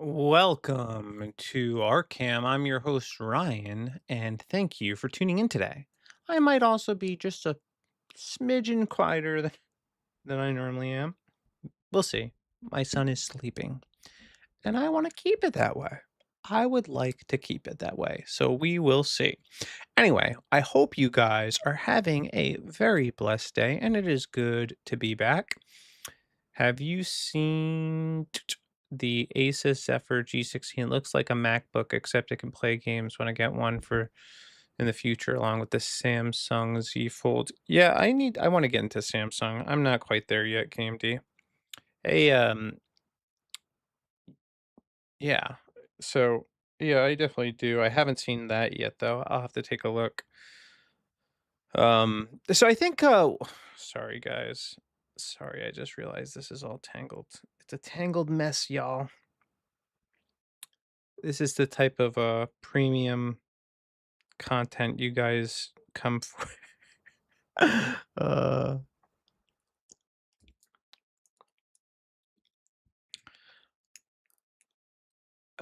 Welcome to RCAM. I'm your host, Ryan, and thank you for tuning in today. I might also be just a smidgen quieter than I normally am. We'll see. My son is sleeping, and I want to keep it that way. I would like to keep it that way, so we will see. Anyway, I hope you guys are having a very blessed day, and it is good to be back. Have you seen the Asus Zephyr G16? It looks like a MacBook, except it can play games when I get one for in the future, along with the Samsung Z Fold. Yeah, I want to get into Samsung. I'm not quite there yet, KMD. Hey, yeah. So yeah, I definitely do. I haven't seen that yet though. I'll have to take a look. So I think sorry guys. Sorry, I just realized this is all tangled. It's a tangled mess, y'all. This is the type of, premium content you guys come for. Uh,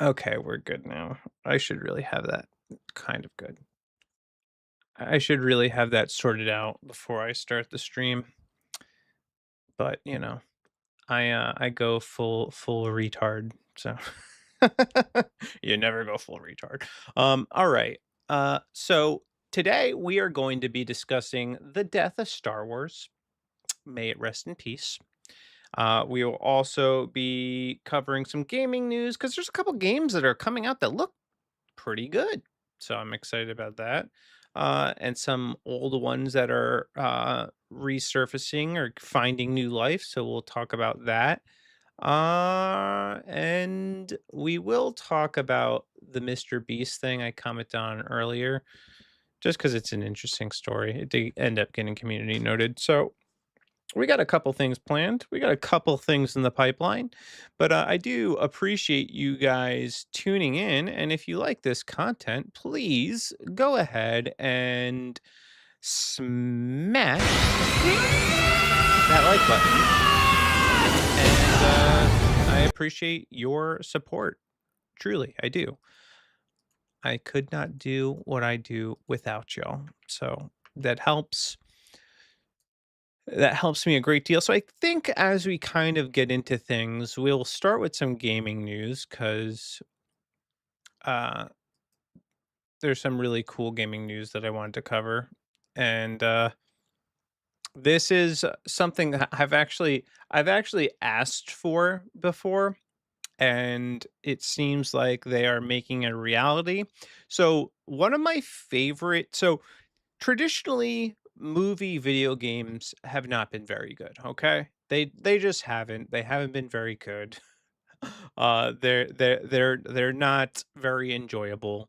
okay, we're good now. I should really have that kind of good. I should really have that sorted out before I start the stream, but, I go full retard, so you never go full retard. Alright, so today we are going to be discussing the death of Star Wars. May it rest in peace. We will also be covering some gaming news because there's a couple games that are coming out that look pretty good. So I'm excited about that. And some old ones that are resurfacing or finding new life. So we'll talk about that. And we will talk about the Mr. Beast thing I commented on earlier, just because it's an interesting story. It did end up getting community noted. So we got a couple things planned. We got a couple things in the pipeline, but I do appreciate you guys tuning in. And if you like this content, please go ahead and smash that like button. And I appreciate your support. Truly, I do. I could not do what I do without y'all. So that helps me a great deal. So I think as we kind of get into things, we'll start with some gaming news because uh, there's some really cool gaming news that I wanted to cover, and this is something that I've actually asked for before, and it seems like they are making a reality. So one of my favorite, so traditionally, movie video games have not been very good, okay? They just haven't. They haven't been very good. They're not very enjoyable.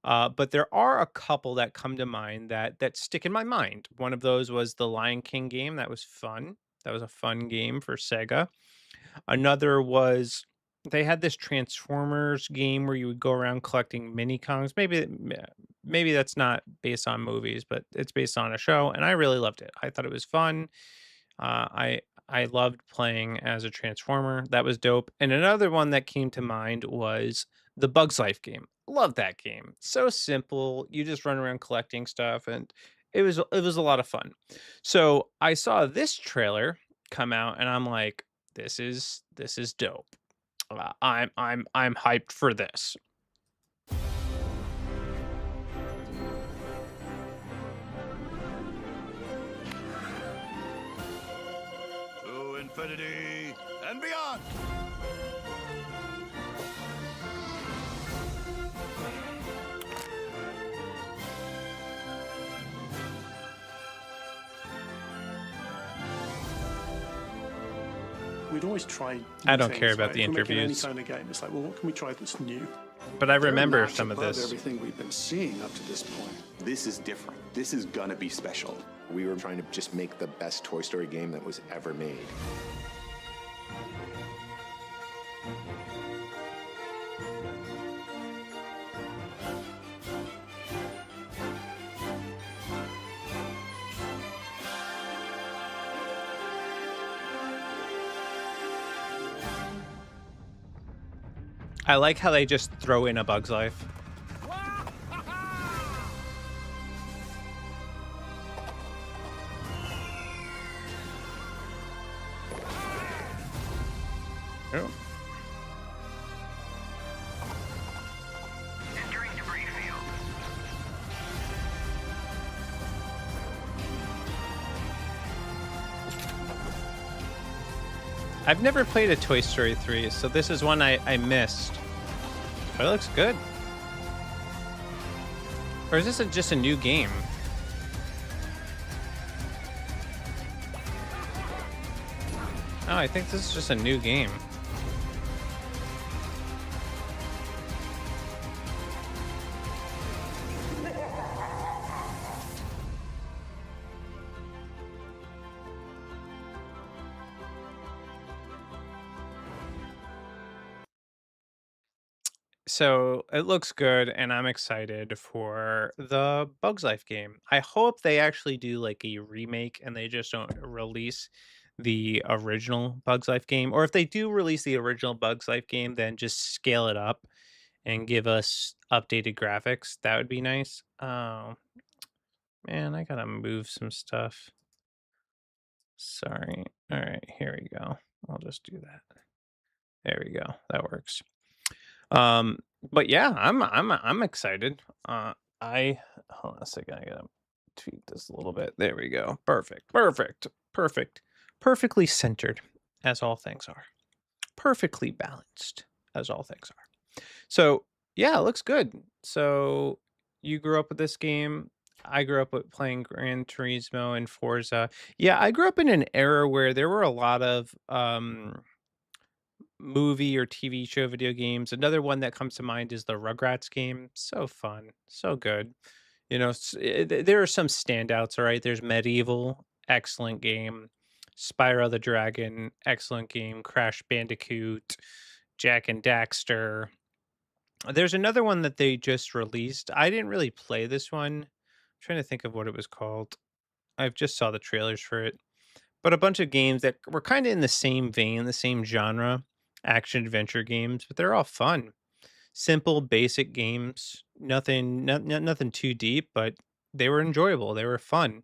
But there are a couple that come to mind that stick in my mind. One of those was the Lion King game. That was fun. That was a fun game for Sega. Another was they had this Transformers game where you would go around collecting mini comics. Maybe that's not based on movies, but it's based on a show, and I really loved it. I thought it was fun. I loved playing as a Transformer. That was dope. And another one that came to mind was the Bugs Life game. Love that game. So simple. You just run around collecting stuff, and it was a lot of fun. So I saw this trailer come out, and I'm like, this is dope. I'm hyped for this. To infinity and beyond. We'd always try I new don't care things, about right? the If we're making any interviews, kind of game, it's like, well, what can we try that's new? but I They're a remember notch some of above this. everything we've been seeing up to this point. This is different. This is gonna be special. We were trying to just make the best Toy Story game that was ever made. I like how they just throw in A Bug's Life. Oh. Entering debris field. I've never played a Toy Story 3, so this is one I missed. But it looks good. Or is this just a new game? Oh, I think this is just a new game. So it looks good, and I'm excited for the Bugs Life game. I hope they actually do like a remake and they just don't release the original Bugs Life game. Or if they do release the original Bugs Life game, then just scale it up and give us updated graphics. That would be nice. Oh, man, I gotta move some stuff. Sorry. All right, here we go. I'll just do that. There we go. That works. Um, but yeah, I'm excited. I hold on a second. I gotta tweak this a little bit. There we go. Perfect. Perfect. Perfect. Perfectly centered, as all things are. Perfectly balanced, as all things are. So yeah, it looks good. So you grew up with this game. I grew up with playing Gran Turismo and Forza. Yeah, I grew up in an era where there were a lot of movie or TV show video games. Another one that comes to mind is the Rugrats game. So fun, so good. You know, there are some standouts. All right, there's Medieval, excellent game. Spyro the Dragon, excellent game. Crash Bandicoot, Jack and Daxter. There's another one that they just released. I didn't really play this one. I'm trying to think of what it was called. I've just saw the trailers for it, but a bunch of games that were kind of in the same vein, the same genre, action adventure games, but they're all fun. Simple, basic games, nothing too deep, but they were enjoyable. They were fun.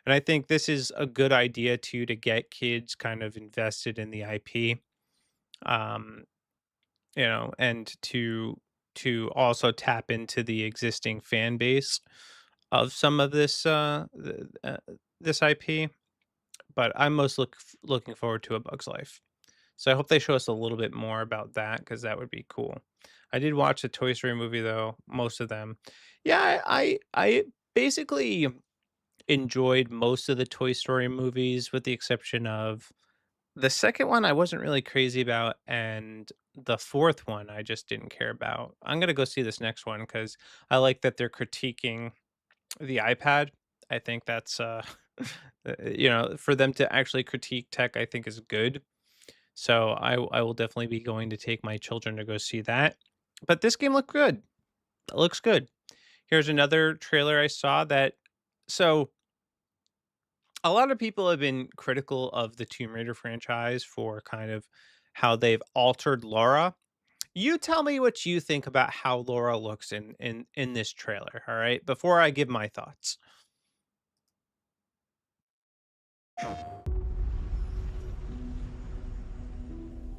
And I think this is a good idea too to get kids kind of invested in the IP. Um, and to also tap into the existing fan base of some of this IP. But I'm looking forward to A Bug's Life. So I hope they show us a little bit more about that because that would be cool. I did watch the Toy Story movie though, most of them. Yeah, I basically enjoyed most of the Toy Story movies with the exception of the second one I wasn't really crazy about, and the fourth one I just didn't care about. I'm gonna go see this next one because I like that they're critiquing the iPad. I think that's for them to actually critique tech, I think is good. So I will definitely be going to take my children to go see that. But this game looked good. It looks good. Here's another trailer I saw that so a lot of people have been critical of the Tomb Raider franchise for kind of how they've altered Laura. You tell me what you think about how Laura looks in this trailer, all right? Before I give my thoughts.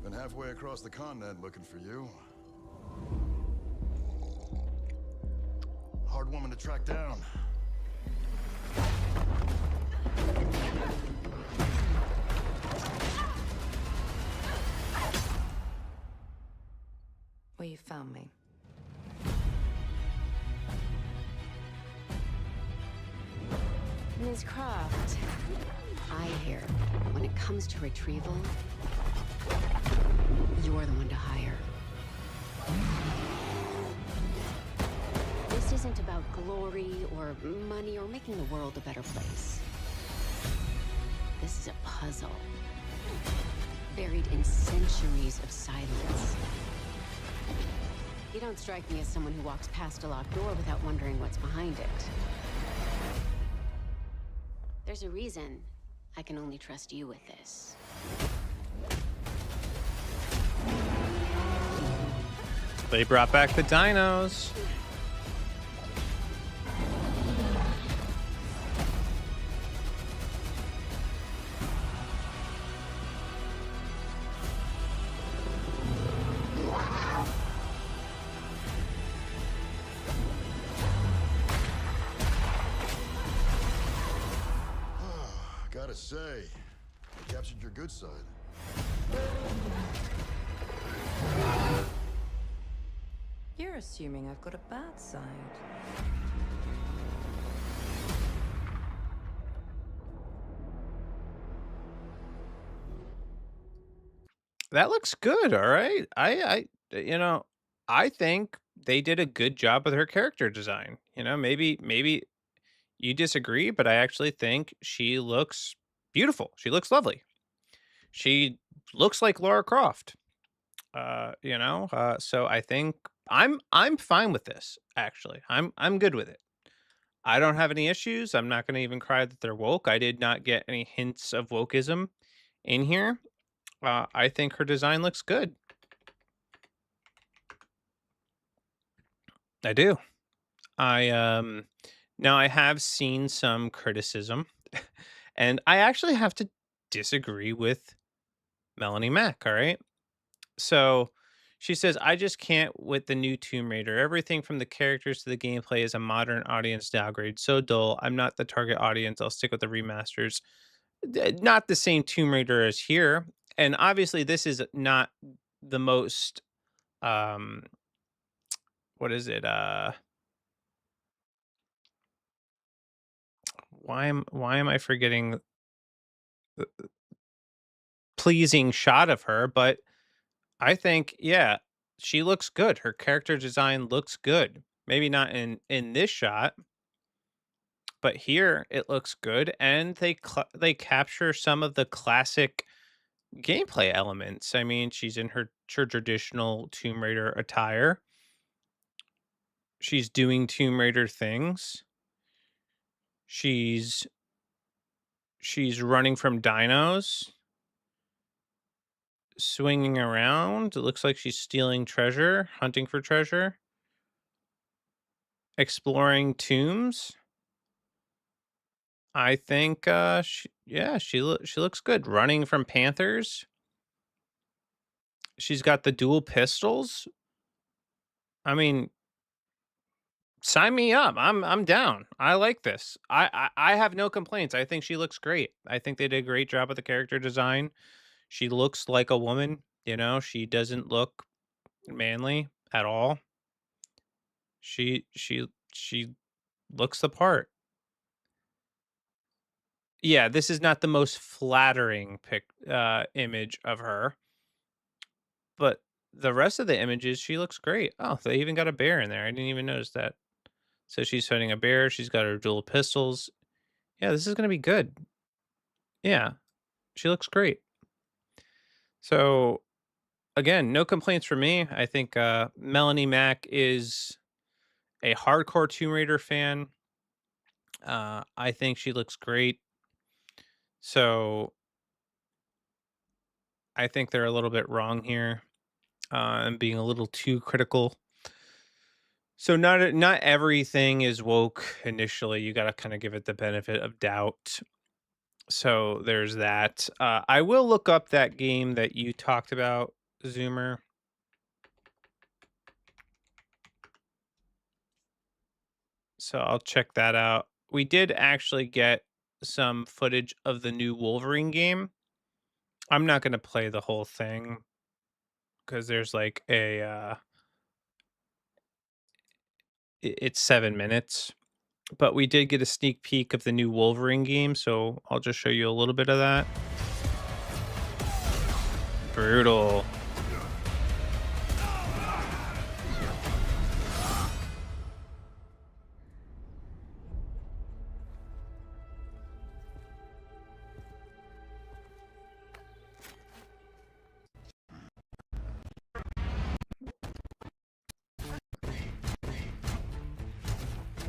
Been halfway across the continent looking for you. Hard woman to track down. Well, you found me. Ms. Croft, I hear when it comes to retrieval, you're the one to hire. This isn't about glory or money or making the world a better place. This is a puzzle, buried in centuries of silence. You don't strike me as someone who walks past a locked door without wondering what's behind it. There's a reason I can only trust you with this. They brought back the dinos. Gotta say, you captured your good side. You're assuming I've got a bad side. That looks good, all right. You know, I think they did a good job with her character design. You know, maybe you disagree, but I actually think she looks beautiful. She looks lovely. She looks like Laura Croft. So I think I'm fine with this, actually. I'm good with it. I don't have any issues. I'm not going to even cry that they're woke. I did not get any hints of wokeism in here. I think her design looks good. I do. I Now I have seen some criticism and I actually have to disagree with Melanie Mack, all right? So she says, I just can't with the new Tomb Raider. Everything from the characters to the gameplay is a modern audience downgrade. So dull. I'm not the target audience. I'll stick with the remasters. Not the same Tomb Raider as here. And obviously, this is not the most, um, what is it? Why am I forgetting pleasing shot of her? But I think, yeah, she looks good. Her character design looks good. Maybe not in this shot, but here it looks good, and they capture some of the classic gameplay elements. I mean, she's in her traditional Tomb Raider attire. She's doing Tomb Raider things. She's she's running from dinos, swinging around. It looks like she's stealing treasure, hunting for treasure, exploring tombs. I think, she looks good. Running from panthers. She's got the dual pistols. I mean, sign me up. I'm down. I like this. I have no complaints. I think she looks great. I think they did a great job with the character design. She looks like a woman, you know, she doesn't look manly at all. She looks the part. Yeah, this is not the most flattering image of her, but the rest of the images, she looks great. Oh, they even got a bear in there. I didn't even notice that. So she's fighting a bear. She's got her dual pistols. Yeah, this is gonna be good. Yeah, she looks great. So again, no complaints from me. I think Melanie Mack is a hardcore Tomb Raider fan. I think she looks great. So I think they're a little bit wrong here, and being a little too critical. So not everything is woke initially. You got to kind of give it the benefit of doubt. So there's that. I will look up that game that you talked about, Zoomer. So I'll check that out. We did actually get some footage of the new Wolverine game. I'm not going to play the whole thing because there's like it's 7 minutes, but we did get a sneak peek of the new Wolverine game. So I'll just show you a little bit of that. Brutal.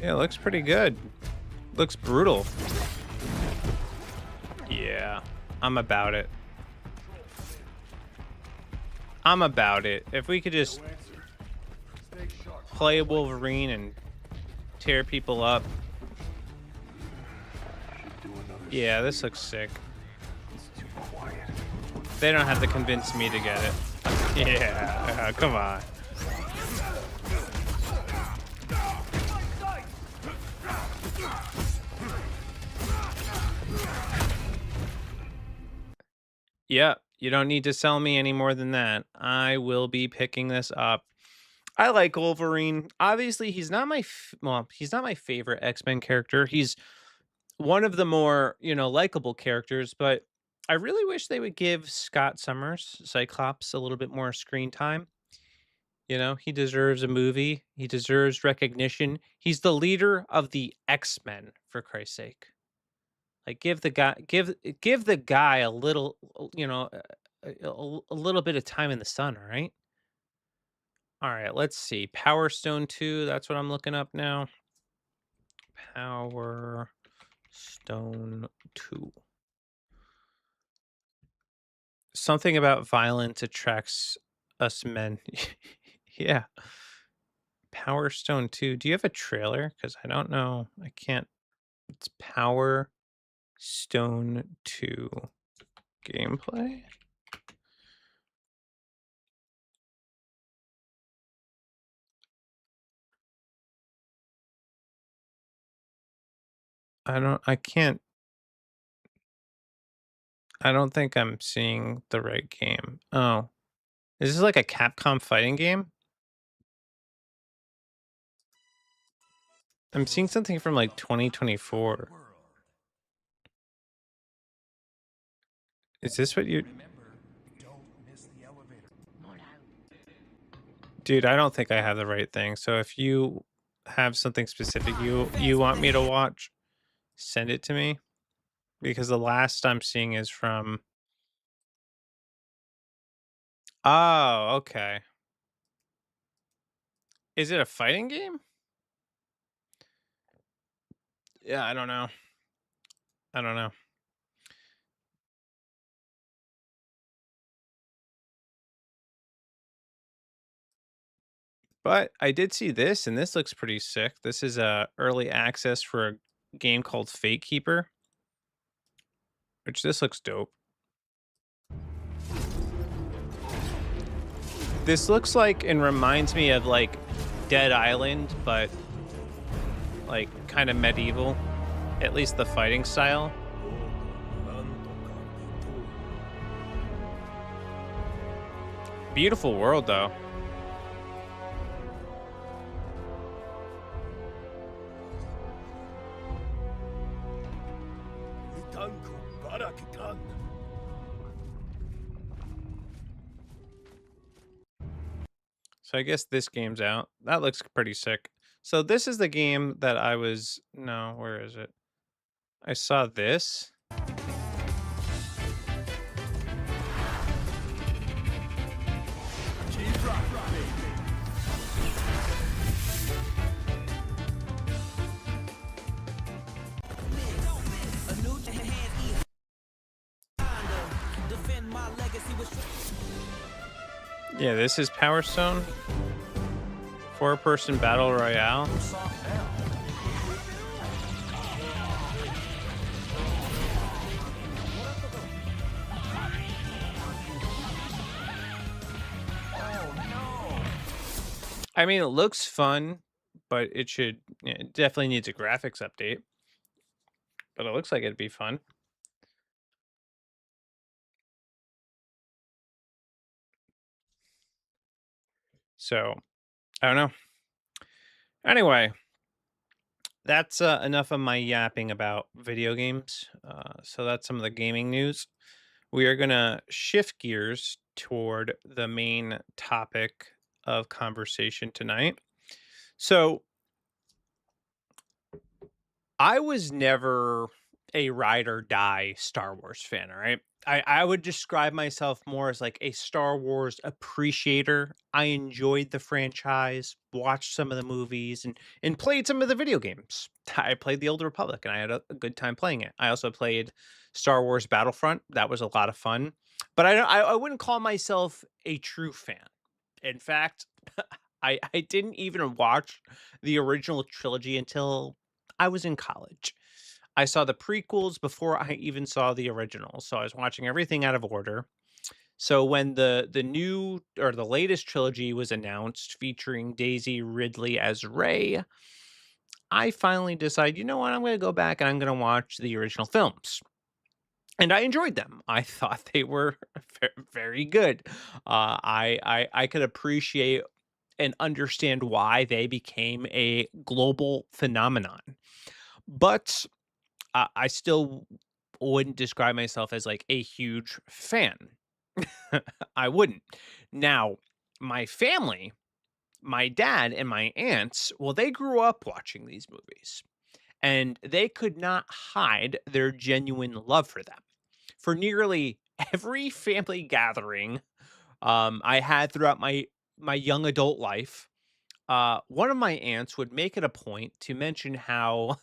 Yeah, it looks pretty good. Looks brutal. Yeah, I'm about it. I'm about it. If we could just play Wolverine and tear people up. Yeah, this looks sick. They don't have to convince me to get it. Yeah, come on. Yeah, you don't need to sell me any more than that. I will be picking this up. I like Wolverine. Obviously, he's not my favorite X-Men character. He's one of the more, likable characters, but I really wish they would give Scott Summers, Cyclops, a little bit more screen time. He deserves a movie. He deserves recognition. He's the leader of the X-Men, for Christ's sake. Like give the guy a little, a little bit of time in the sun, all right? All right, let's see. Power Stone 2, that's what I'm looking up now. Power Stone 2. Something about violence attracts us men. Yeah. Power Stone 2. Do you have a trailer? Because I don't know. I can't. It's Power Stone 2 gameplay. I can't. I don't think I'm seeing the right game. Oh, is this like a Capcom fighting game? I'm seeing something from like 2024. Is this what you? Dude, I don't think I have the right thing. So if you have something specific you want me to watch, send it to me because the last I'm seeing is from. Oh, okay. Is it a fighting game? Yeah, I don't know. I don't know. But I did see this, and this looks pretty sick. This is a early access for a game called Fate Keeper, which this looks dope. This looks like and reminds me of like Dead Island, but like kind of medieval. At least the fighting style. Beautiful world though. So I guess this game's out. That looks pretty sick. So this is the game that I was no, where is it? I saw this. Yeah, this is Power Stone. 4-person battle royale. I mean, it looks fun, but it definitely needs a graphics update. But it looks like it'd be fun. So, I don't know. Anyway, that's enough of my yapping about video games. So that's some of the gaming news. We are going to shift gears toward the main topic of conversation tonight. So, I was never a ride or die Star Wars fan, all right? I would describe myself more as like a Star Wars appreciator. I enjoyed the franchise, watched some of the movies, and played some of the video games. I played the Old Republic and I had a good time playing it. I also played Star Wars Battlefront. That was a lot of fun. But I wouldn't call myself a true fan. In fact, I didn't even watch the original trilogy until I was in college. I saw the prequels before I even saw the original, so I was watching everything out of order. So when the new or the latest trilogy was announced featuring Daisy Ridley as Rey, I finally decided, you know what, I'm going to go back and I'm going to watch the original films. And I enjoyed them. I thought they were very good. I could appreciate and understand why they became a global phenomenon. But I still wouldn't describe myself as like a huge fan. I wouldn't. Now, my family, my dad and my aunts, well, they grew up watching these movies and they could not hide their genuine love for them. For nearly every family gathering I had throughout my young adult life, one of my aunts would make it a point to mention how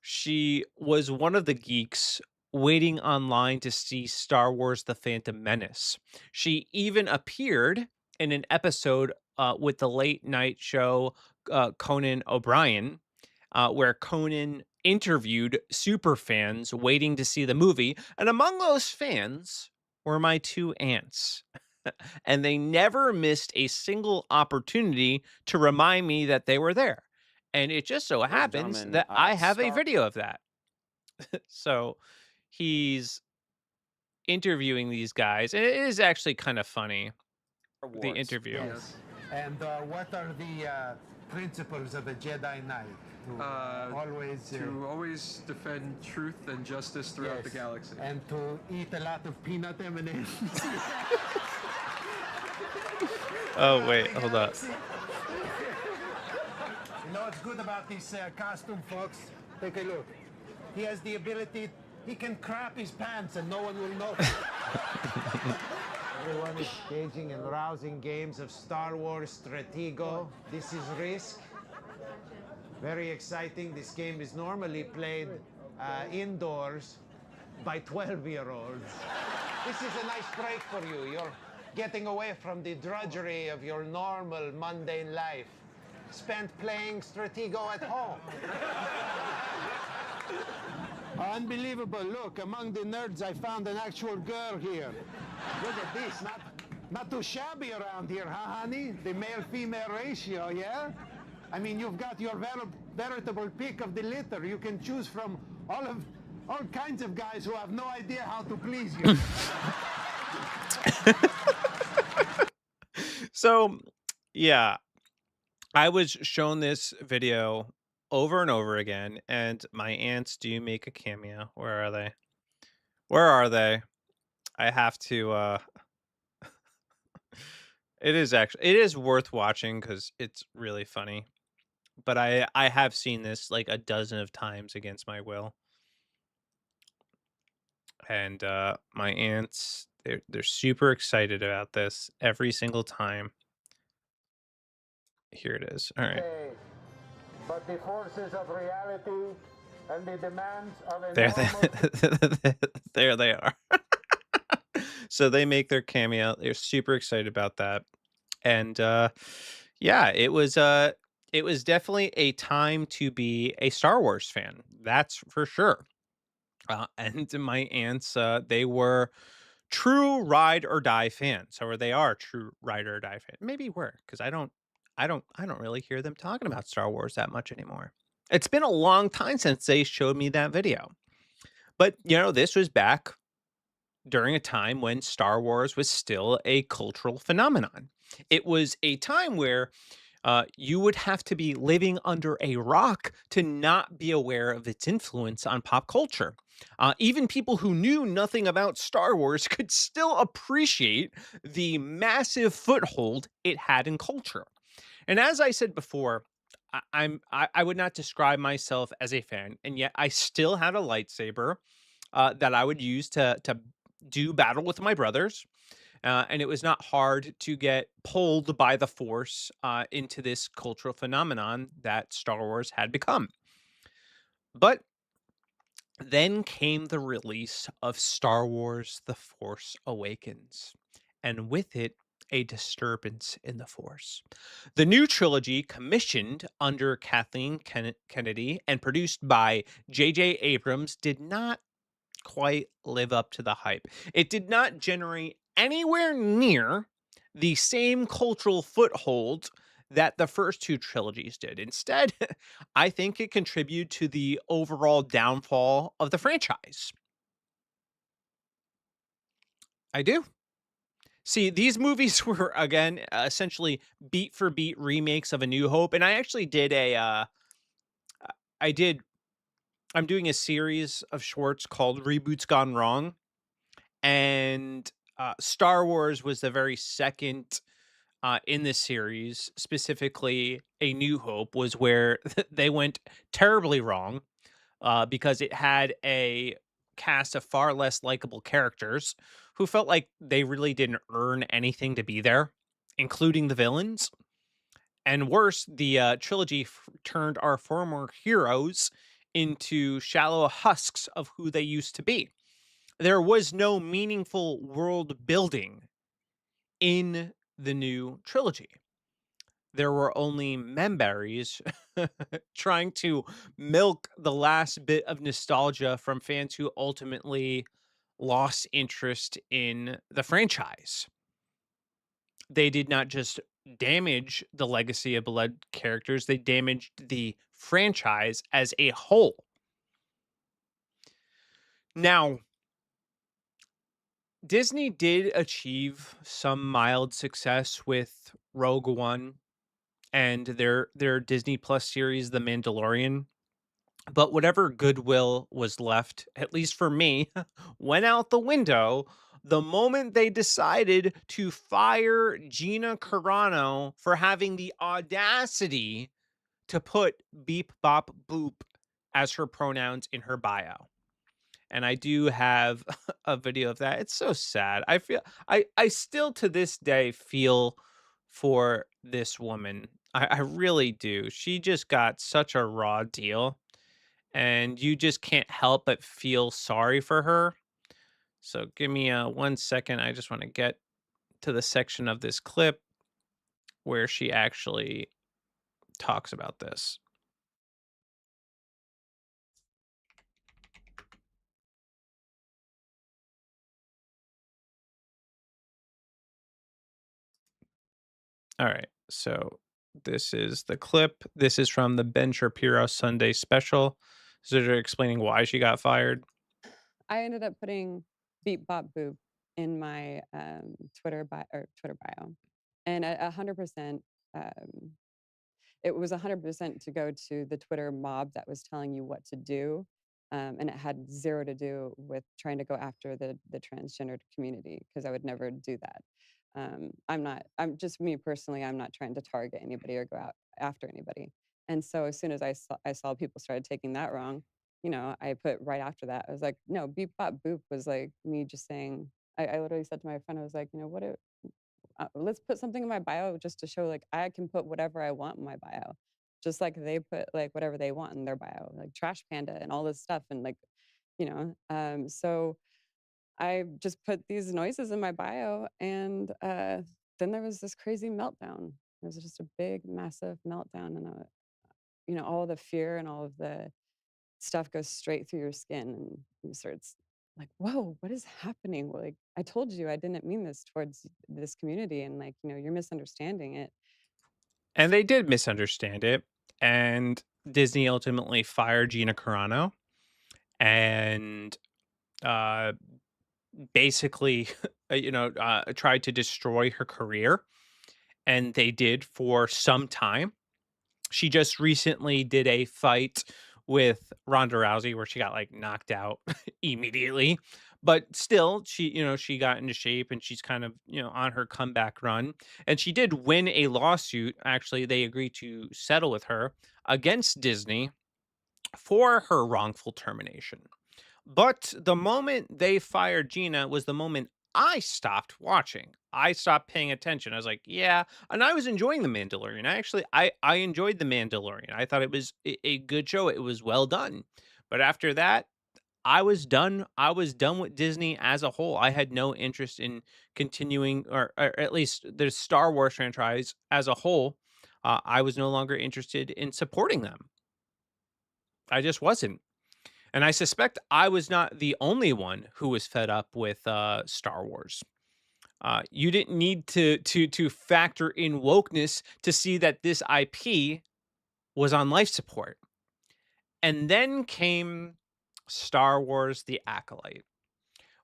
she was one of the geeks waiting online to see Star Wars The Phantom Menace. She even appeared in an episode with the late night show Conan O'Brien, where Conan interviewed super fans waiting to see the movie. And among those fans were my two aunts. And they never missed a single opportunity to remind me that they were there. And it just so Ladies and happens gentlemen, that I have a Star video of that. So he's interviewing these guys, and it is actually kind of funny, the Wars. interview. Yes. And what are the principles of a Jedi Knight? To always defend truth and justice throughout the yes, galaxy. and to eat a lot of peanut M&Ms. Oh, wait, hold up. You know what's good about this costume, folks? Take a look. He has the ability, he can crap his pants and no one will notice. Everyone is engaging in rousing games of Star Wars Stratego. This is Risk. Very exciting. This game is normally played indoors by 12-year-olds. This is a nice break for you. You're getting away from the drudgery of your normal, mundane life. Spent playing Stratego at home. Unbelievable. Look, among the nerds, I found an actual girl here. Look at this. Not too shabby around here, huh, honey? The male-female ratio, yeah? I mean, you've got your veritable pick of the litter. You can choose from all kinds of guys who have no idea how to please you. So, yeah, I was shown this video over and over again, and my aunts do make a cameo. Where are they? Where are they? I have to it is worth watching because it's really funny. But I have seen this like a dozen of times against my will. And my aunts, they're super excited about this every single time. Here it is. All right. Okay. But the forces of reality and the demands of a There normal... they, there they are. So they make their cameo. They're super excited about that. And yeah, it was definitely a time to be a Star Wars fan. That's for sure. And my aunts, they were true ride or die fans, or they are true ride or die fan. Maybe were because I don't really hear them talking about Star Wars that much anymore. It's been a long time since they showed me that video. But you know, this was back during a time when Star Wars was still a cultural phenomenon. It was a time where you would have to be living under a rock to not be aware of its influence on pop culture. Even people who knew nothing about Star Wars could still appreciate the massive foothold it had in culture. And as I said before, I would not describe myself as a fan, and yet I still had a lightsaber that I would use to do battle with my brothers. And it was not hard to get pulled by the force into this cultural phenomenon that Star Wars had become. But then came the release of Star Wars The Force Awakens. And with it, a disturbance in the force. The new trilogy, commissioned under Kathleen Kennedy and produced by J.J. Abrams, did not quite live up to the hype. It did not generate anywhere near the same cultural foothold that the first two trilogies did. Instead, I think it contributed to the overall downfall of the franchise. I do. See, these movies were again essentially beat for beat remakes of A New Hope, and I actually did I did I'm doing a series of shorts called Reboots Gone Wrong, and Star Wars was the very second in this series. Specifically, A New Hope was where they went terribly wrong because it had a cast of far less likable characters who felt like they really didn't earn anything to be there, including the villains. And worse, the trilogy turned our former heroes into shallow husks of who they used to be. There was no meaningful world building in the new trilogy. There were only memberries trying to milk the last bit of nostalgia from fans who ultimately lost interest in the franchise. They did not just damage the legacy of beloved characters, they damaged the franchise as a whole. Now, Disney did achieve some mild success with Rogue One and their Disney Plus series, The Mandalorian. But whatever goodwill was left, at least for me, went out the window the moment they decided to fire Gina Carano for having the audacity to put beep bop boop as her pronouns in her bio. And I do have a video of that. It's so sad. I still to this day feel for this woman. I really do. She just got such a raw deal and you just can't help but feel sorry for her. So give me 1 second. I just want to get to the section of this clip where she actually talks about this. All right. So this is the clip. This is from the Ben Shapiro Sunday special. So they're explaining why she got fired. I ended up putting beep bop boop in my Twitter bio, and 100%. Um, it was 100% to go to the Twitter mob that was telling you what to do, and it had zero to do with trying to go after the transgendered community because I would never do that. I'm not. I'm just me personally. I'm not trying to target anybody or go out after anybody. And so as soon as I saw people started taking that wrong, I put right after that. I was like, no, beep bop boop was like me just saying. I literally said to my friend, I was like, what? Let's put something in my bio just to show like I can put whatever I want in my bio, just like they put like whatever they want in their bio, like Trash Panda and all this stuff, and like so I just put these noises in my bio, and then there was this crazy meltdown. It was just a big, massive meltdown, and all the fear and all of the stuff goes straight through your skin, and you start like, whoa, what is happening? Like, I told you I didn't mean this towards this community, and like, you're misunderstanding it. And they did misunderstand it. And Disney ultimately fired Gina Carano and uh, basically, tried to destroy her career. And they did for some time. She just recently did a fight with Ronda Rousey where she got like knocked out immediately. But still, she got into shape and she's kind of, on her comeback run. And she did win a lawsuit. Actually, they agreed to settle with her against Disney for her wrongful termination. But the moment they fired Gina was the moment I stopped watching. I stopped paying attention. I was like, yeah, and I was enjoying The Mandalorian. I enjoyed The Mandalorian. I thought it was a good show. It was well done. But after that, I was done with Disney as a whole. I had no interest in continuing, or at least the Star Wars franchise as a whole. I was no longer interested in supporting them. I just wasn't. And I suspect I was not the only one who was fed up with Star Wars. You didn't need to factor in wokeness to see that this IP was on life support. And then came Star Wars: The Acolyte,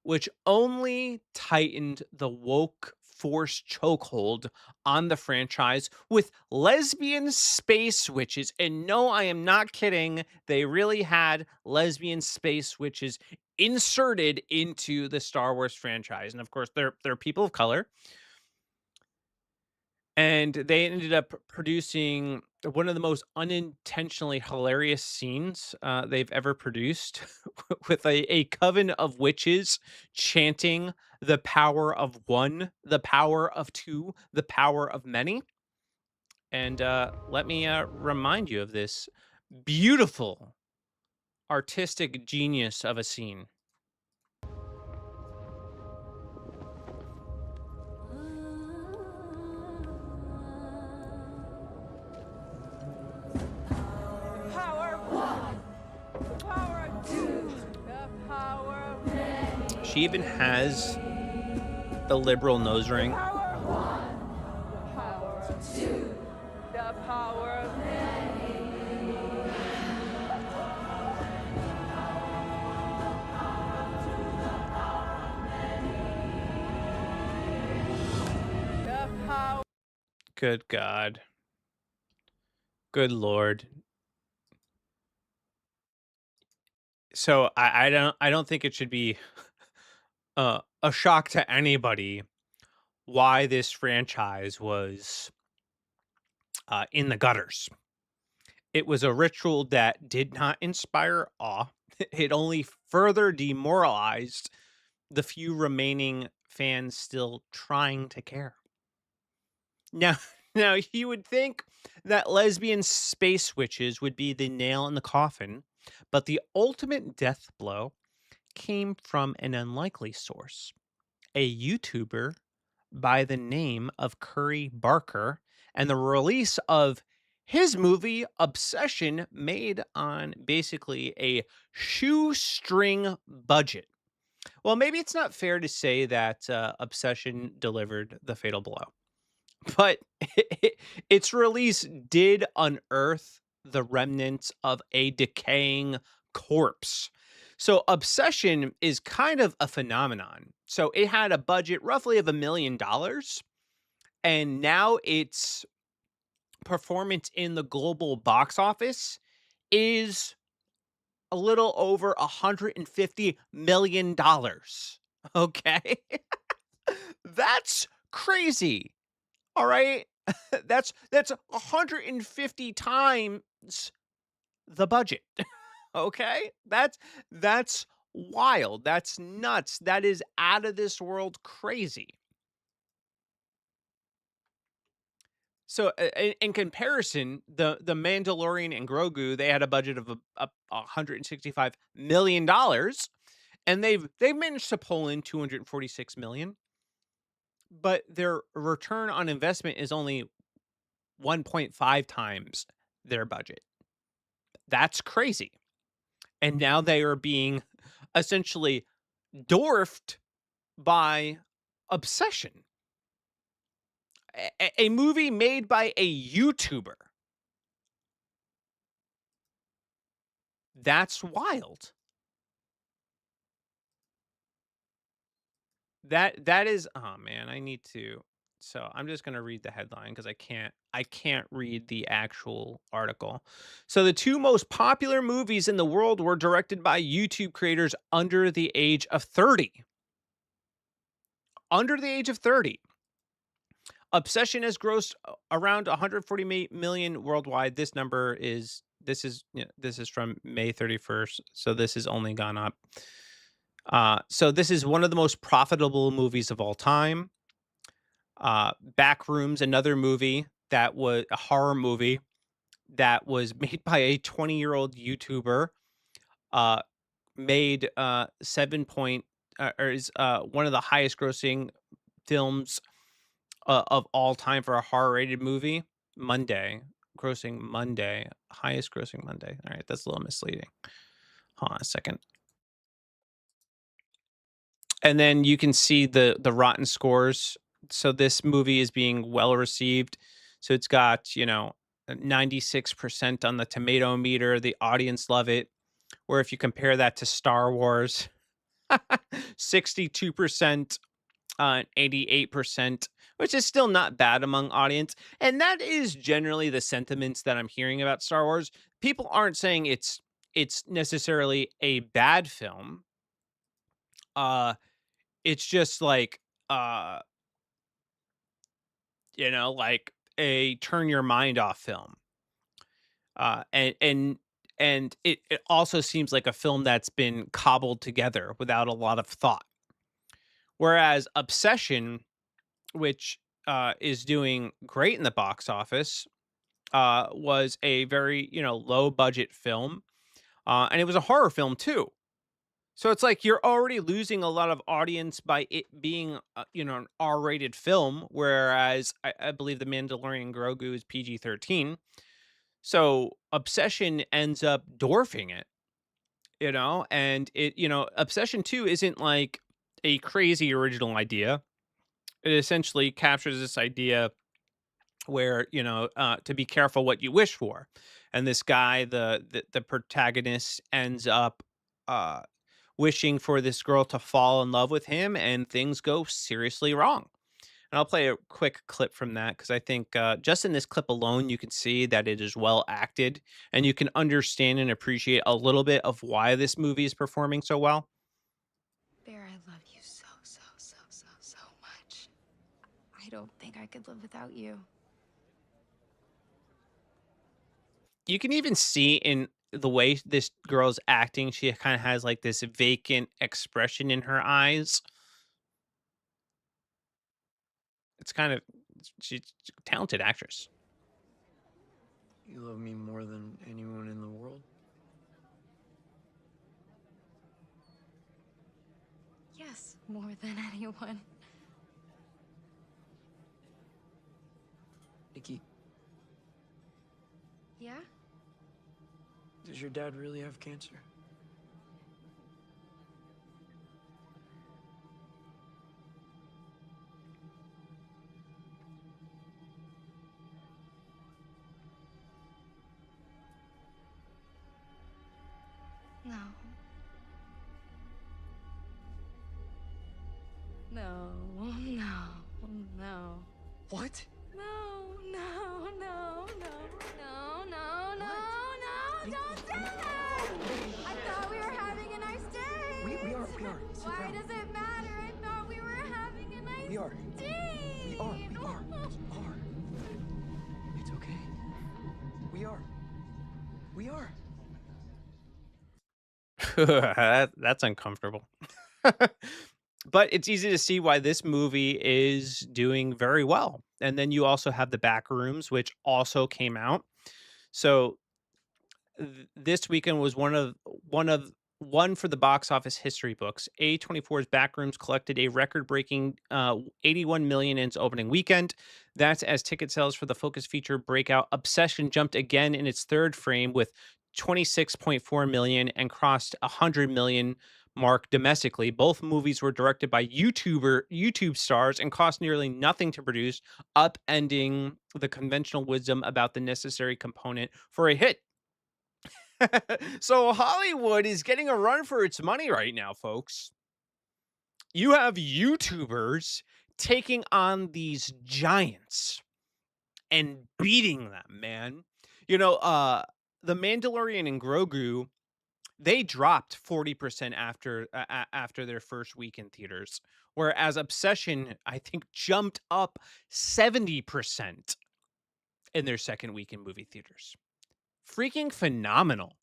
which only tightened the woke force chokehold on the franchise with lesbian space witches. And no, I am not kidding. They really had lesbian space witches inserted into the Star Wars franchise. And of course, they're people of color. And they ended up producing one of the most unintentionally hilarious scenes they've ever produced with a coven of witches chanting the power of one, the power of two, the power of many. And let me remind you of this beautiful artistic genius of a scene. She even has the liberal nose ring. Good God. Good Lord. So I don't think it should be a shock to anybody why this franchise was in the gutters. It was a ritual that did not inspire awe. It only further demoralized the few remaining fans still trying to care. Now, now you would think that lesbian space witches would be the nail in the coffin, but the ultimate death blow came from an unlikely source, a YouTuber by the name of Curry Barker, and the release of his movie Obsession, made on basically a shoestring budget. Well, maybe it's not fair to say that Obsession delivered the fatal blow, but its release did unearth the remnants of a decaying corpse. So Obsession is kind of a phenomenon. So it had a budget roughly of $1 million, and now its performance in the global box office is a little over $150 million. Okay. That's crazy. All right. That's 150 times the budget. Okay? That's wild. That's nuts. That is out of this world crazy. So in comparison, the Mandalorian and Grogu, they had a budget of $165 million, and they've managed to pull in 246 million, but their return on investment is only 1.5 times their budget. That's crazy. And now they are being essentially dwarfed by Obsession, a movie made by a YouTuber. That's wild. That is, oh man, I need to, so I'm just gonna read the headline because I can't read the actual article. So the two most popular movies in the world were directed by YouTube creators under the age of 30. Under the age of 30. Obsession has grossed around 140 million worldwide. This is from May 31st, so this has only gone up. So this is one of the most profitable movies of all time. Backrooms, another movie that was a horror movie that was made by a 20-year-old YouTuber, uh, made 7 point or is one of the highest grossing films of all time for a horror rated movie. Monday, grossing Monday, highest grossing Monday. All right, that's a little misleading. Hold on a second. And then you can see the rotten scores. So this movie is being well received. So it's got, 96% on the tomato meter. The audience love it. Where if you compare that to Star Wars, 62%, 88%, which is still not bad among audience. And that is generally the sentiments that I'm hearing about Star Wars. People aren't saying it's necessarily a bad film. Uh it's just like uh like a turn your mind off film. And it also seems like a film that's been cobbled together without a lot of thought. Whereas Obsession, which is doing great in the box office, was a very low budget film, and it was a horror film too. So it's like you're already losing a lot of audience by it being an R-rated film, whereas I believe The Mandalorian Grogu is PG-13. So Obsession ends up dwarfing it, and Obsession 2 isn't like a crazy original idea. It essentially captures this idea where to be careful what you wish for, and this guy, the protagonist, ends up uh wishing for this girl to fall in love with him, and things go seriously wrong. And I'll play a quick clip from that because I think just in this clip alone you can see that it is well acted, and you can understand and appreciate a little bit of why this movie is performing so well. Bear, I love you so, so, so, so, so much. I don't think I could live without you. You can even see in the way this girl's acting, she kind of has like this vacant expression in her eyes. It's kind of she's a talented actress. You love me more than anyone in the world? Yes, more than anyone. Nikki, Yeah? does your dad really have cancer? No. No, no, no. What? No, no, no, no, no, no, no, no, don't do that! I thought we were having a nice day. We are. Sit Why down. does it matter? I thought we were having a nice We are. day. We are. It's okay. We are. That's uncomfortable. But it's easy to see why this movie is doing very well. And then you also have the back rooms, which also came out. So this weekend was one for the box office history books. A24's Backrooms collected a record-breaking 81 million in its opening weekend. That's as ticket sales for the focus feature breakout Obsession jumped again in its third frame with 26.4 million and crossed 100 million mark domestically. Both movies were directed by YouTube stars and cost nearly nothing to produce, upending the conventional wisdom about the necessary component for a hit. So Hollywood is getting a run for its money right now, folks. You have YouTubers taking on these giants and beating them, man. The Mandalorian and Grogu, they dropped 40% after their first week in theaters, whereas Obsession, I think, jumped up 70% in their second week in movie theaters. Freaking phenomenal.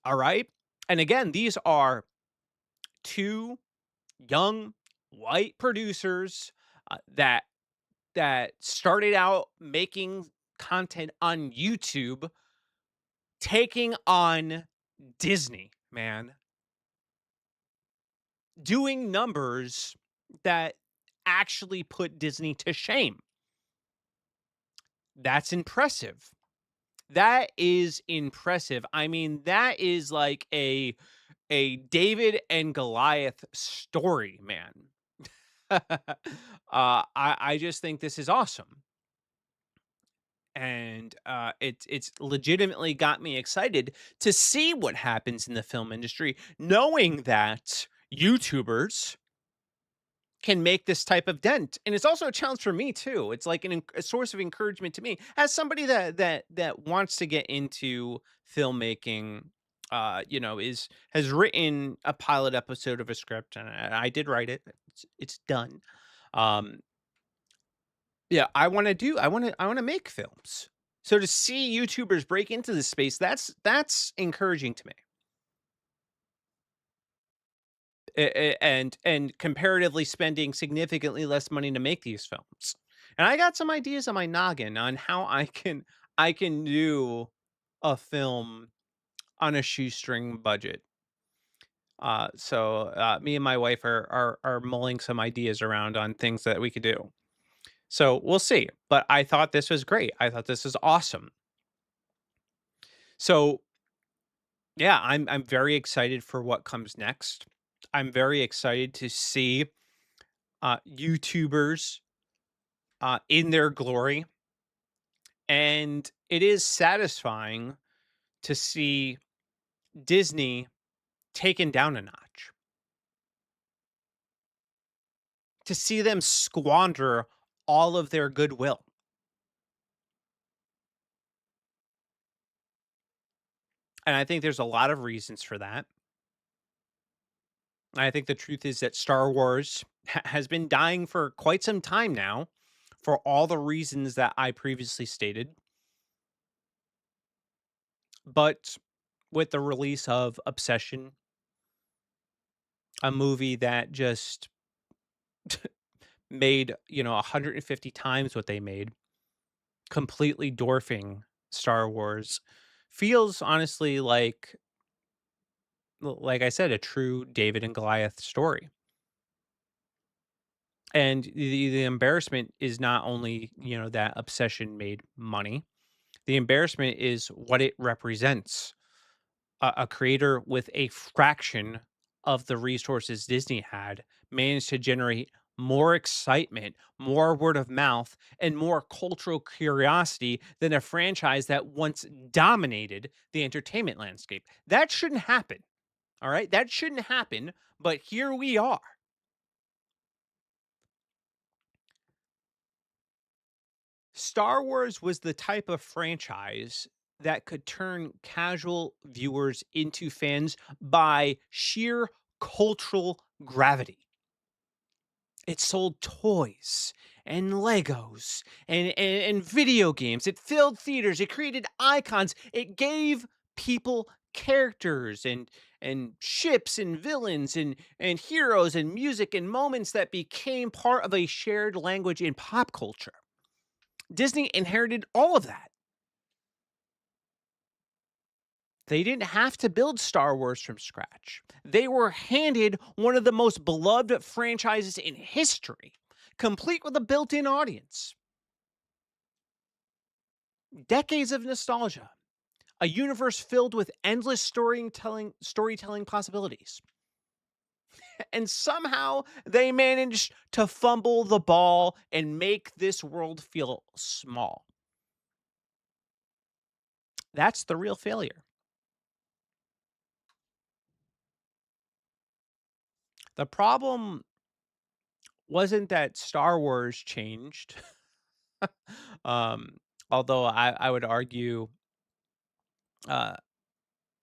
All right. And again, these are two young white producers that started out making content on YouTube, taking on Disney, man. doing numbers that actually put Disney to shame. That's impressive. That is impressive. I mean, that is like a David and Goliath story, man. I just think this is awesome. And it's legitimately got me excited to see what happens in the film industry, knowing that YouTubers can make this type of dent. And it's also a challenge for me too. It's like a source of encouragement to me as somebody that wants to get into filmmaking. You know, is has written a pilot episode of a script, and I did write it. It's done. Um, yeah, I want to make films. So to see YouTubers break into this space, that's encouraging to me. And comparatively spending significantly less money to make these films. And I got some ideas on my noggin on how I can do a film on a shoestring budget. So me and my wife are mulling some ideas around on things that we could do. So we'll see. But I thought this was great. I thought this was awesome. So yeah, I'm very excited for what comes next. I'm very excited to see YouTubers in their glory. And it is satisfying to see Disney taken down a notch, to see them squander all of their goodwill. And I think there's a lot of reasons for that. I think the truth is that Star Wars has been dying for quite some time now for all the reasons that I previously stated. But with the release of Obsession, a movie that just made, 150 times what they made, completely dwarfing Star Wars, feels honestly like I said, a true David and Goliath story. And the embarrassment is not only, that Obsession made money. The embarrassment is what it represents. A creator with a fraction of the resources Disney had managed to generate more excitement, more word of mouth, and more cultural curiosity than a franchise that once dominated the entertainment landscape. That shouldn't happen. All right. That shouldn't happen. But here we are. Star Wars was the type of franchise that could turn casual viewers into fans by sheer cultural gravity. It sold toys and Legos and video games. It filled theaters. It created icons. It gave people characters and ships and villains and heroes and music and moments that became part of a shared language in pop culture. Disney inherited all of that. They didn't have to build Star Wars from scratch. They were handed one of the most beloved franchises in history, complete with a built in audience. Decades of nostalgia, a universe filled with endless storytelling possibilities. And somehow they managed to fumble the ball and make this world feel small. That's the real failure. The problem wasn't that Star Wars changed. um, Although I would argue uh,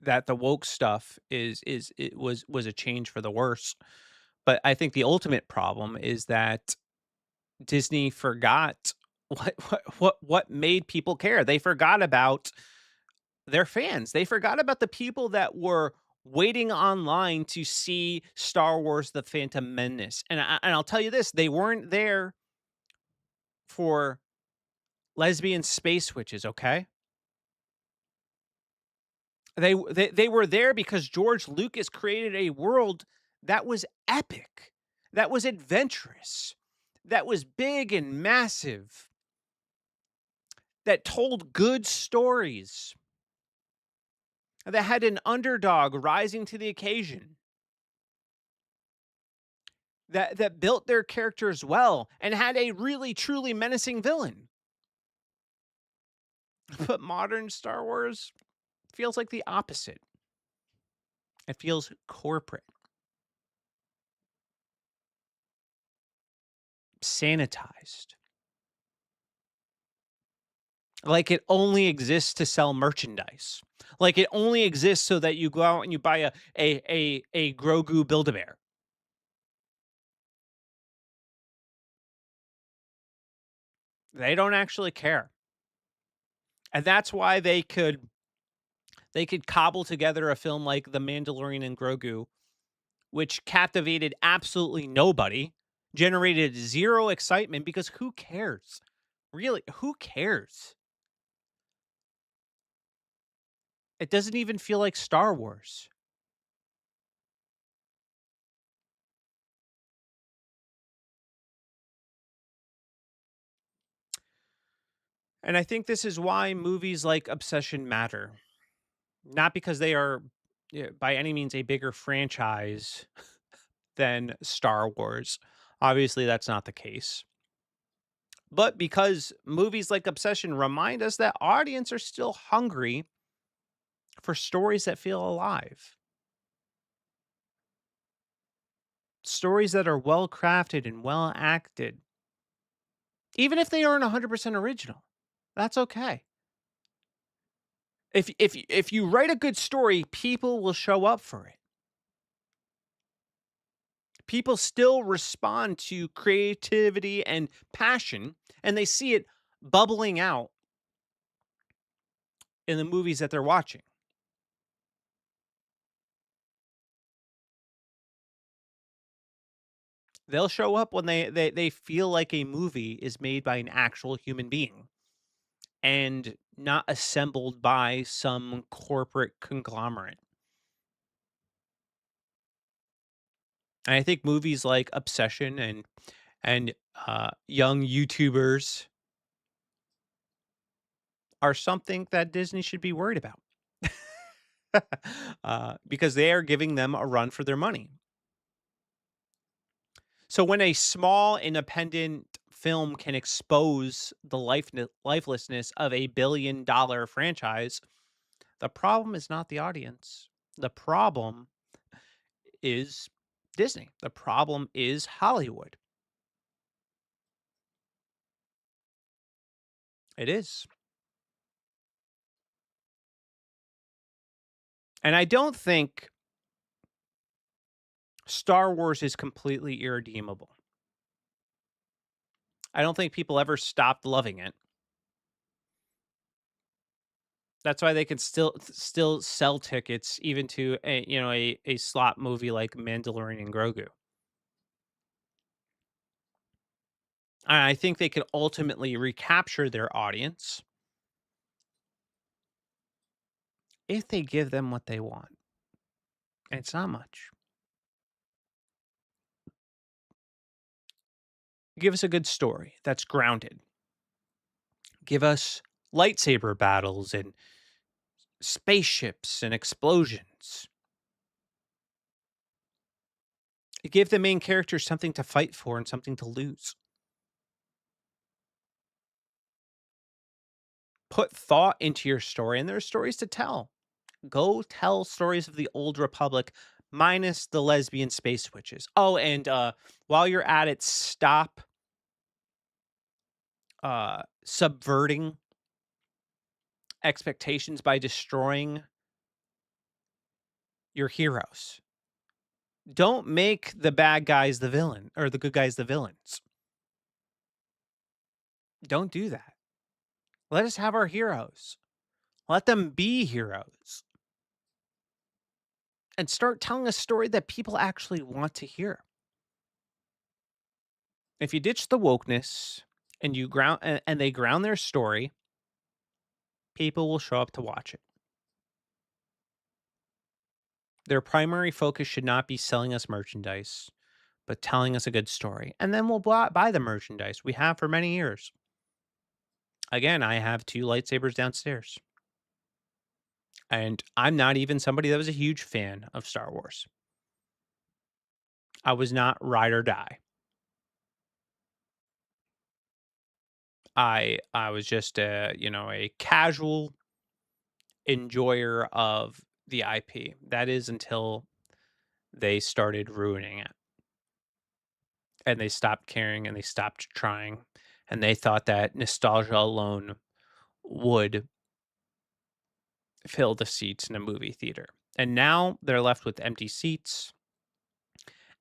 that the woke stuff is it was a change for the worse. But I think the ultimate problem is that Disney forgot what made people care. They forgot about their fans. They forgot about the people that were waiting online to see Star Wars: The Phantom Menace. And I'll tell you this: they weren't there for lesbian space witches. Okay, they were there because George Lucas created a world that was epic, that was adventurous, that was big and massive, that told good stories, that had an underdog rising to the occasion, that built their characters well and had a really truly menacing villain. But modern Star Wars feels like the opposite. It feels corporate, sanitized, like it only exists to sell merchandise. Like it only exists so that you go out and you buy a Grogu Build-A-Bear. They don't actually care. And that's why they could cobble together a film like The Mandalorian and Grogu, which captivated absolutely nobody, generated zero excitement because who cares? Really, who cares? It doesn't even feel like Star Wars. And I think this is why movies like Obsession matter. Not because they are by any means a bigger franchise than Star Wars. Obviously, that's not the case. But because movies like Obsession remind us that audience are still hungry for stories that feel alive. Stories that are well crafted and well acted. Even if they aren't 100% original. That's okay. If you write a good story, people will show up for it. People still respond to creativity and passion, and they see it bubbling out in the movies that they're watching. They'll show up when they feel like a movie is made by an actual human being and not assembled by some corporate conglomerate. And I think movies like Obsession and young YouTubers are something that Disney should be worried about. Because they are giving them a run for their money. So when a small independent film can expose the lifelessness of a $1 billion franchise, the problem is not the audience. The problem is Disney. The problem is Hollywood. It is. And I don't think Star Wars is completely irredeemable. I don't think people ever stopped loving it. That's why they can still sell tickets even to a slot movie like Mandalorian and Grogu. And I think they could ultimately recapture their audience if they give them what they want. And it's not much. Give us a good story that's grounded. Give us lightsaber battles and spaceships and explosions. Give the main character something to fight for and something to lose. Put thought into your story, and there are stories to tell. Go tell stories of the old republic minus the lesbian space witches. Oh, and while you're at it, stop subverting expectations by destroying your heroes. Don't make the bad guys the villain or the good guys the villains. Don't do that. Let us have our heroes. Let them be heroes. And start telling a story that people actually want to hear. If you ditch the wokeness and you ground and they ground their story, people will show up to watch it. Their primary focus should not be selling us merchandise, but telling us a good story. And then we'll buy the merchandise. We have for many years. Again, I have 2 lightsabers downstairs. And I'm not even somebody that was a huge fan of Star Wars. I was not ride or die. I was just a, a casual enjoyer of the IP. That is until they started ruining it. And they stopped caring and they stopped trying. And they thought that nostalgia alone would fill the seats in a movie theater. And now they're left with empty seats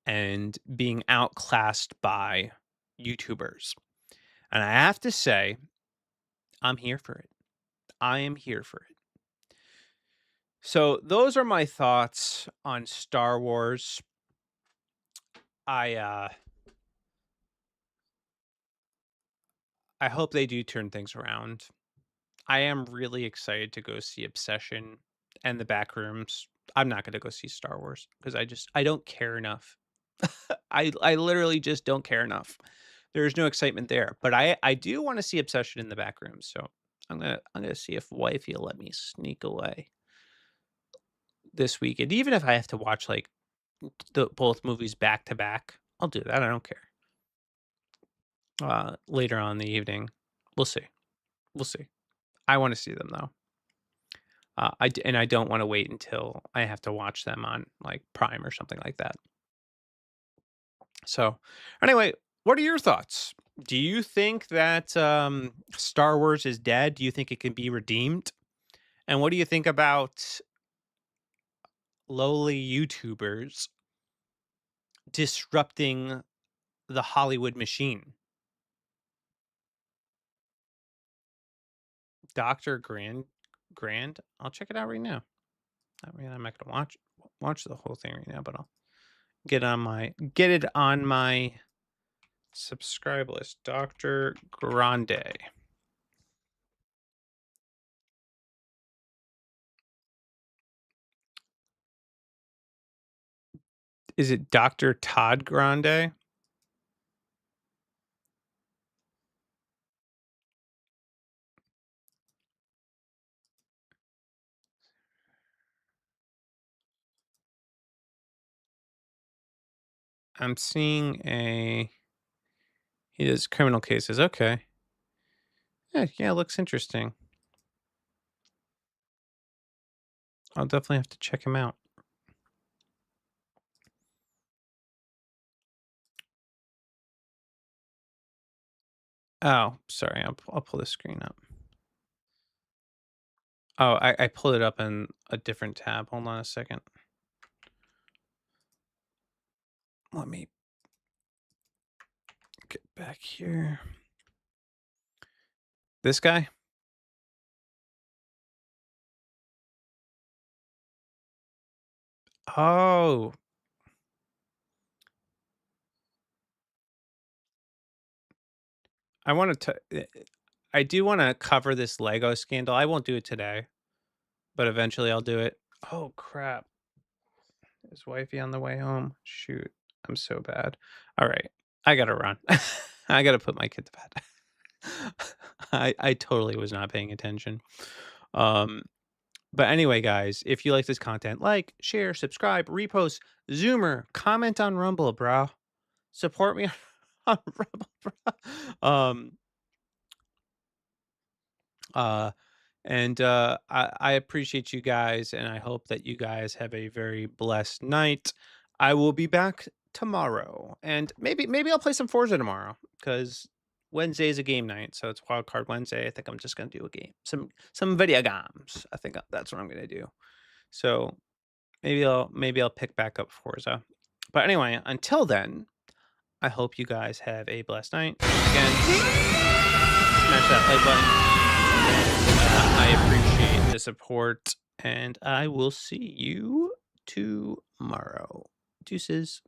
and being outclassed by YouTubers. And I have to say, I'm here for it. I am here for it. So those are my thoughts on Star Wars. I hope they do turn things around. I am really excited to go see Obsession and the Backrooms. I'm not going to go see Star Wars because I don't care enough. I literally just don't care enough. There's no excitement there, but I do want to see Obsession in the Backrooms. So I'm gonna see if wifey will let me sneak away this weekend, even if I have to watch like both movies back to back. I'll do that. I don't care. Later on in the evening, we'll see. We'll see. I want to see them though. And I don't want to wait until I have to watch them on like Prime or something like that. So, anyway, what are your thoughts? Do you think that Star Wars is dead? Do you think it can be redeemed? And what do you think about lowly YouTubers disrupting the Hollywood machine? Dr. Grand? I'll check it out right now. I mean, I'm not gonna watch the whole thing right now, but I'll get it on my subscribe list. Dr. Grande. Is it Dr. Todd Grande? I'm seeing he does criminal cases. Okay. Yeah, looks interesting. I'll definitely have to check him out. Oh, sorry. I'll pull the screen up. Oh, I pulled it up in a different tab. Hold on a second. Let me get back here. This guy? Oh. I do want to cover this Lego scandal. I won't do it today, but eventually I'll do it. Oh, crap. Is wifey on the way home? Shoot. I'm so bad. All right. I got to run. I got to put my kid to bed. I totally was not paying attention. But anyway, guys, if you like this content, like, share, subscribe, repost, Zoomer, comment on Rumble, bro. Support me on Rumble, bro. I appreciate you guys, and I hope that you guys have a very blessed night. I will be back tomorrow, and maybe I'll play some Forza tomorrow because Wednesday is a game night, so it's Wild Card Wednesday. I think I'm just gonna do a game, some video games. I think that's what I'm gonna do. So maybe I'll pick back up Forza. But anyway, until then, I hope you guys have a blessed night. Again, smash that like button. I appreciate the support, and I will see you tomorrow. Deuces.